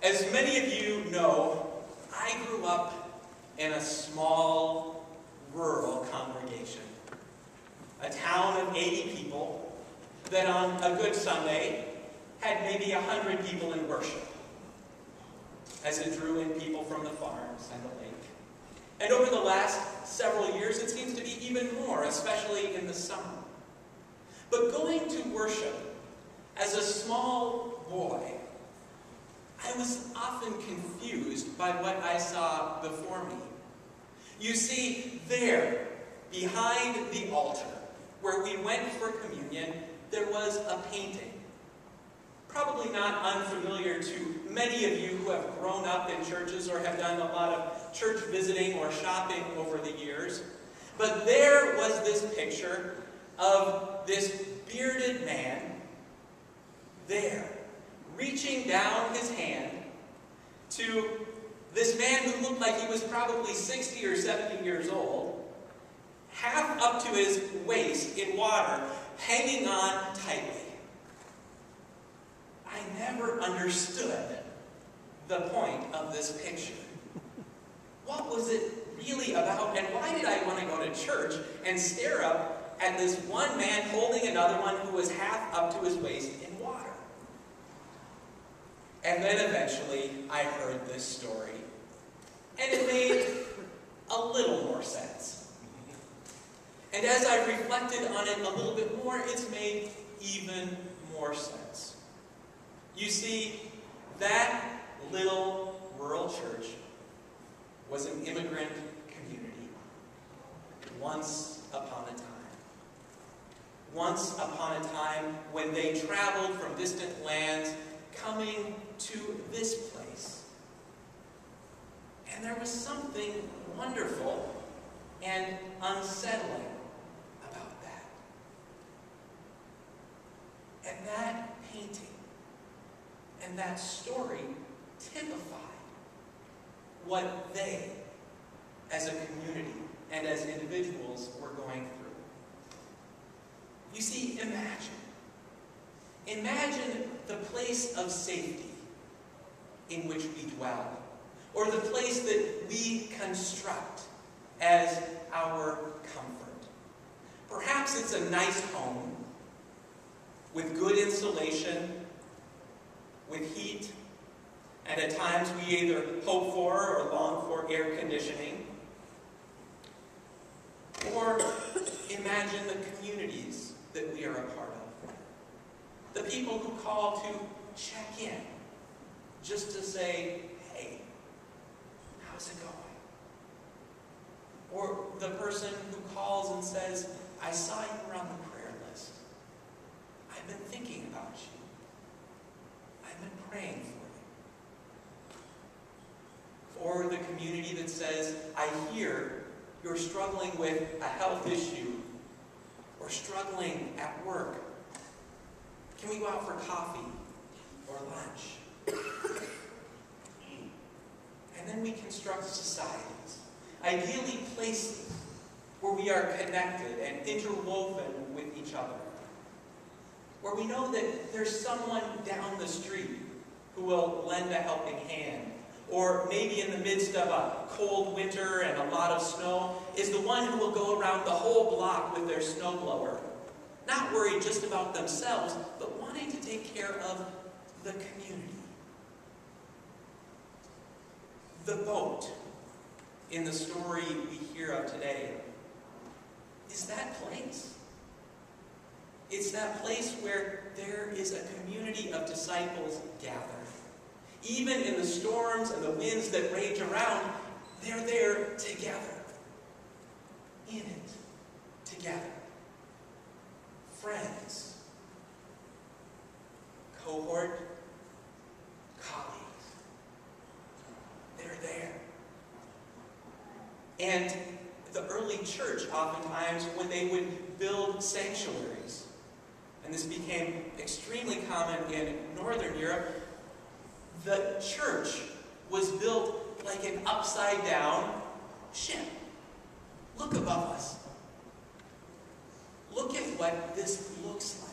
As many of you know, I grew up in a small, rural congregation. A town of 80 people that on a good Sunday had maybe 100 people in worship, as it drew in people from the farms and the lake. And over the last several years, it seems to be even more, especially in the summer. But going to worship as a small boy, I was often confused by what I saw before me. You see, there, behind the altar, where we went for communion, there was a painting. Probably not unfamiliar to many of you who have grown up in churches or have done a lot of church visiting or shopping over the years. But there was this picture of this bearded man there, reaching down his hand to this man who looked like he was probably 60 or 70 years old, half up to his waist in water, hanging on tightly. I never understood the point of this picture. What was it really about, and why did I want to go to church and stare up at this one man holding another one who was half up to his waist in water? And then eventually I heard this story, and it made a little more sense. And as I reflected on it a little bit more, it's made even more sense. You see, that little rural church was an immigrant community once upon a time. Once upon a time when they traveled from distant lands coming to this place. And there was something wonderful and unsettling about that. And that painting and that story typified what they, as a community and as individuals, were going through. You see, imagine the place of safety in which we dwell, or the place that we construct as our comfort. Perhaps it's a nice home with good insulation, with heat, and at times we either hope for or long for air conditioning. Or imagine the communities that we are a part of. The people who call to check in, just to say, hey, how's it going? Or the person who calls and says, I saw you were on the prayer list. I've been thinking about you. I've been praying for you. Or the community that says, I hear you're struggling with a health issue or struggling at work. Can we go out for coffee or lunch? And then we construct societies, ideally places where we are connected and interwoven with each other, where we know that there's someone down the street who will lend a helping hand, or maybe in the midst of a cold winter and a lot of snow, is the one who will go around the whole block with their snowblower, not worried just about themselves, but wanting to take care of the community. The boat in the story we hear of today is that place. It's that place where there is a community of disciples gathered. Even in the storms and the winds that rage around, they're there together. In it, together. Friends, cohort, colleagues. They're there. And the early church, oftentimes, when they would build sanctuaries, and this became extremely common in Northern Europe, the church was built like an upside-down ship. Look above us. Look at what this looks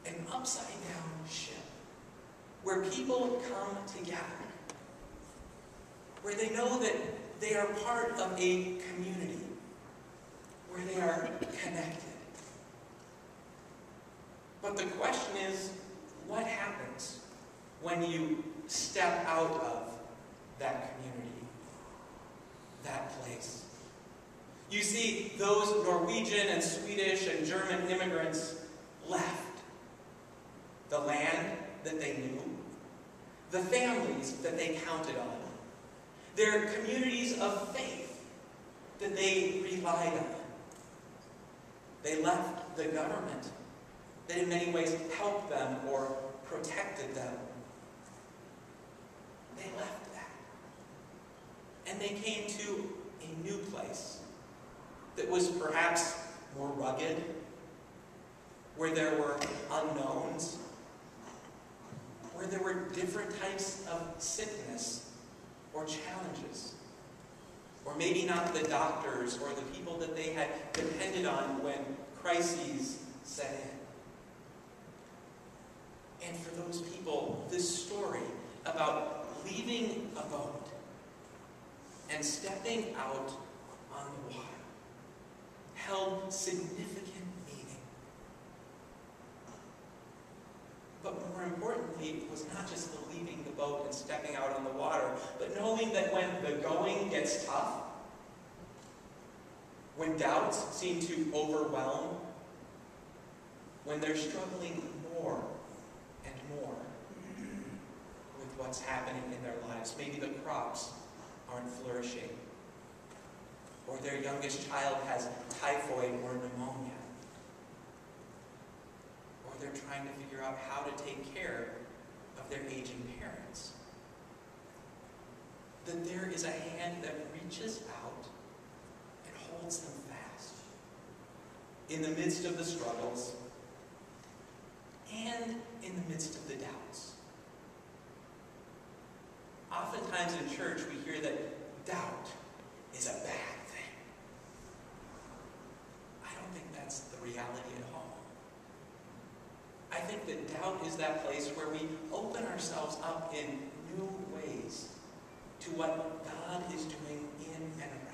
like. An upside-down ship, where people come together, where they know that they are part of a community, where they are connected. But the question is, what happens when you step out of that community, that place? You see, those Norwegian and Swedish and German immigrants left the land that they knew, the families that they counted on, their communities of faith that they relied on. They left the government that in many ways helped them or protected them. They left that. And they came to a new place that was perhaps more rugged, where there were unknowns, where there were different types of sickness or challenges, or maybe not the doctors or the people that they had depended on when crises set in. And for those people, this story about leaving a boat and stepping out on the water held significant meaning. But more importantly, it was not just the leaving the boat and stepping out on the water, but knowing that when the going gets tough, when doubts seem to overwhelm, when they're struggling more and more with what's happening in their lives, maybe the crops aren't flourishing, or their youngest child has typhoid or pneumonia, or they're trying to figure out how to take care of their aging parents, that there is a hand that reaches out and holds them fast in the midst of the struggles and in the midst of the doubts. Oftentimes in church we hear that doubt is a bad thing. I don't think that's the reality at all. I think that doubt is that place where we open ourselves up in new ways to what God is doing in and around